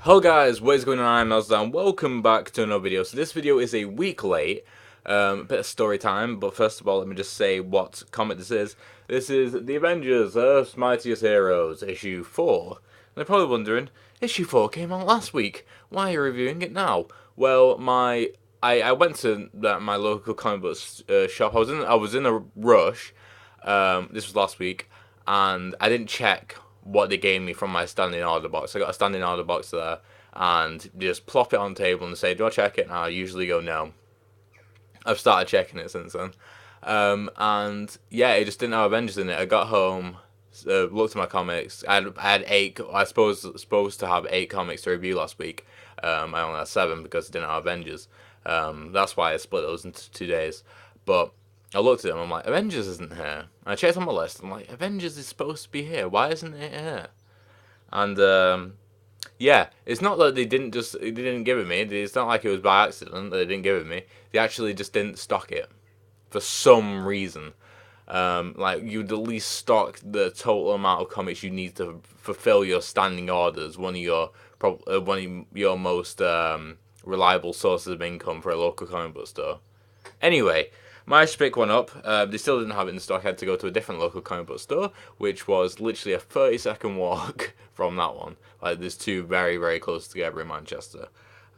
Hello guys, what is going on? I'm Nozda and welcome back to another video. So this video is a week late, a bit of story time, but first of all let me just say what comic this is. This is The Avengers, Earth's Mightiest Heroes, issue 4. And they're probably wondering, issue 4 came out last week, why are you reviewing it now? Well, I went to my local comic book shop. I was in a rush. This was last week, and I didn't check what they gave me from my standing order box. I got a standing order box there, and just plop it on the table and say, "Do I check it?" And I usually go, "No." I've started checking it since then, and yeah, it just didn't have Avengers in it. I got home, looked at my comics. I had eight. I suppose supposed to have 8 comics to review last week. I only had 7 because it didn't have Avengers. That's why I split those into 2 days. But I looked at them. I'm like, Avengers isn't here. And I checked on my list. I'm like, Avengers is supposed to be here. Why isn't it here? And yeah, it's not that they didn't give it me. It's not like it was by accident that they didn't give it me. They actually just didn't stock it for some reason. Like you'd at least stock the total amount of comics you need to fulfill your standing orders. One of your most reliable sources of income for a local comic book store. Anyway, managed to pick one up. They still didn't have it in stock. I had to go to a different local comic book store, which was literally a 30-second walk from that one. Like, there's two very, very close together in Manchester.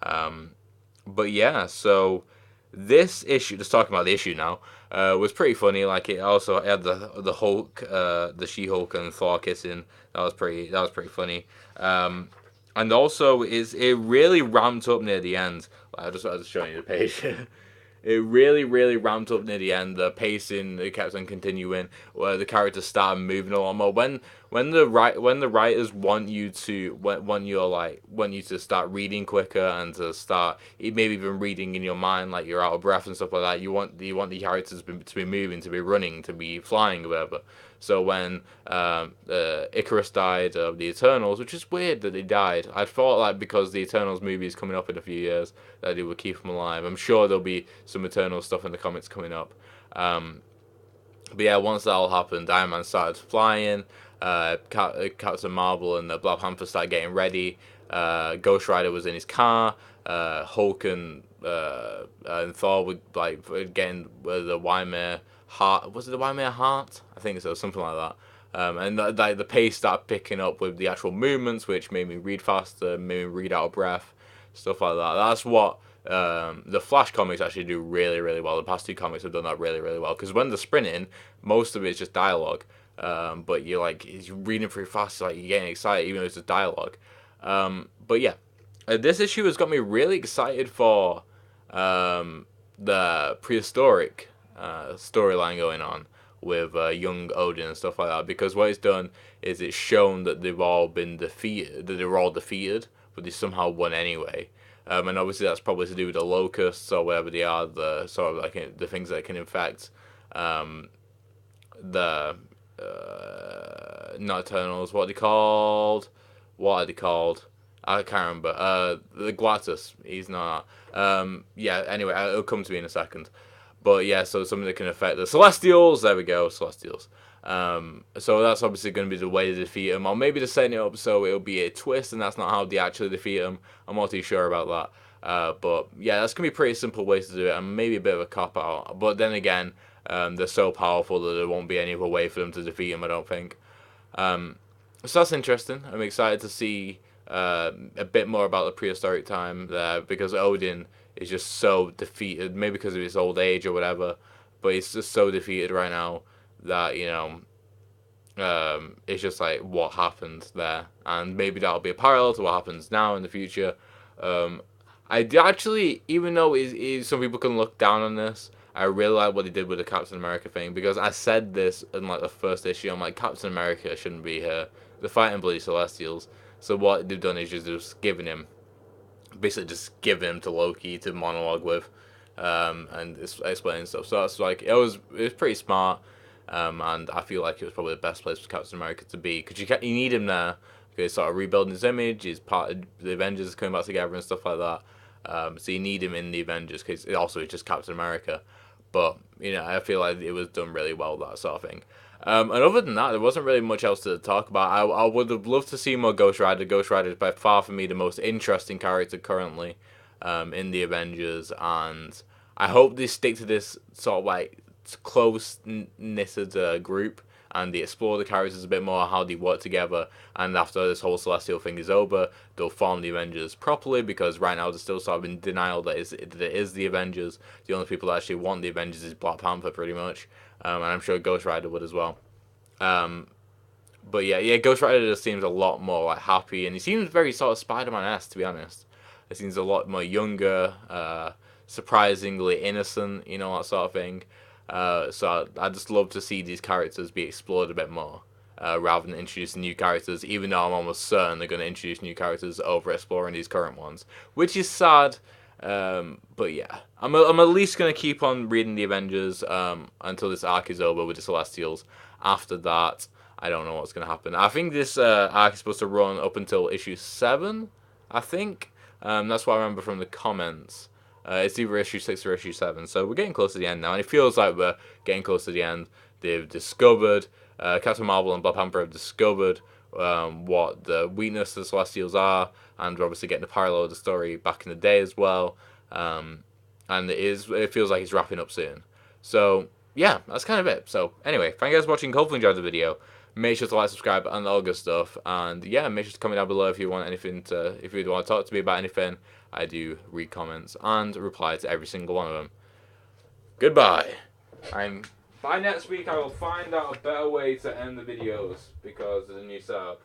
But yeah, so this issue, just talking about the issue now, was pretty funny. Like, it also had the Hulk, the She-Hulk and Thor kissing. That was pretty funny. And also, it really ramped up near the end. I was showing you the page. It really, really ramped up near the end. The pacing, it kept on continuing. Where the characters started moving a lot more. When the writers want you to want you to start reading quicker and to start maybe even reading in your mind like you're out of breath and stuff like that. You want the characters to be moving, to be running, to be flying, or whatever. So when Icarus died of the Eternals, which is weird that they died. I thought like because the Eternals movie is coming up in a few years that they would keep them alive. I'm sure there'll be some Eternal stuff in the comics coming up. But yeah, once that all happened, Iron Man started flying. Captain Marvel and the Black Panther started getting ready. Ghost Rider was in his car. Hulk and Thor were like getting the Waimea heart. Was it the Waimea heart? I think so, something like that. And the pace started picking up with the actual movements, which made me read faster, made me read out of breath, stuff like that. That's what the Flash comics actually do really, really well. The past 2 comics have done that really, really well. Because when they're sprinting, most of it's just dialogue. But you're reading pretty fast, like you're getting excited, even though it's just dialogue. But yeah, this issue has got me really excited for the prehistoric storyline going on with young Odin and stuff like that. Because what it's done is it's shown that they've all been defeated, that they were all defeated, but they somehow won anyway. And obviously that's probably to do with the locusts or whatever they are, the sort of like the things that can infect the not Eternals. What are they called? What are they called? I can't remember. The Glatus. He's not. Yeah. Anyway, it'll come to me in a second. But yeah, so something that can affect the Celestials. There we go, Celestials. So that's obviously going to be the way to defeat them, or maybe they're setting it up so it'll be a twist, and that's not how they actually defeat them. I'm not too sure about that. But yeah, that's gonna be a pretty simple way to do it, and maybe a bit of a cop out. But then again, they're so powerful that there won't be any other way for them to defeat them. I don't think. So that's interesting. I'm excited to see a bit more about the prehistoric time there because Odin is just so defeated, maybe because of his old age or whatever. But he's just so defeated right now that it's just like what happened there, and maybe that'll be a parallel to what happens now in the future. I actually, even though some people can look down on this, I really like what they did with the Captain America thing because I said this in like the first issue. I'm like, Captain America shouldn't be here. They're fighting bloody Celestials. So what they've done is just giving him, basically just giving him to Loki to monologue with, and explaining stuff. So that's like it was pretty smart. And I feel like it was probably the best place for Captain America to be because you need him there because he's sort of rebuilding his image. He's part of the Avengers coming back together and stuff like that. So you need him in the Avengers because also it's just Captain America. But I feel like it was done really well, that sort of thing. And other than that, there wasn't really much else to talk about. I would have loved to see more Ghost Rider. Ghost Rider is by far for me the most interesting character currently in the Avengers, and I hope they stick to this sort of like close knitted group, and they explore the characters a bit more, how they work together, and after this whole Celestial thing is over, they'll form the Avengers properly, because right now they're still sort of in denial that it is the Avengers. The only people that actually want the Avengers is Black Panther, pretty much, and I'm sure Ghost Rider would as well. Um, but yeah, Ghost Rider just seems a lot more like happy, and he seems very sort of Spider-Man-esque, to be honest. He seems a lot more younger, surprisingly innocent, you know, that sort of thing. So I just love to see these characters be explored a bit more, rather than introducing new characters, even though I'm almost certain they're going to introduce new characters over exploring these current ones, which is sad. But yeah, I'm at least going to keep on reading the Avengers until this arc is over with the Celestials. After that, I don't know what's going to happen. I think this arc is supposed to run up until issue 7, I think. That's what I remember from the comments. It's either issue 6 or issue 7. So we're getting close to the end now, and it feels like we're getting close to the end. They've discovered, Captain Marvel and Black Panther have discovered what the weakness of the Celestials are, and we're obviously getting a parallel of the story back in the day as well. And it feels like it's wrapping up soon. So yeah, that's kind of it. So anyway, thank you guys for watching. Hopefully you enjoyed the video. Make sure to like, subscribe, and all good stuff. And yeah, make sure to comment down below if you want anything if you want to talk to me about anything. I do read comments and reply to every single one of them. Goodbye. By next week, I will find out a better way to end the videos because of the new setup.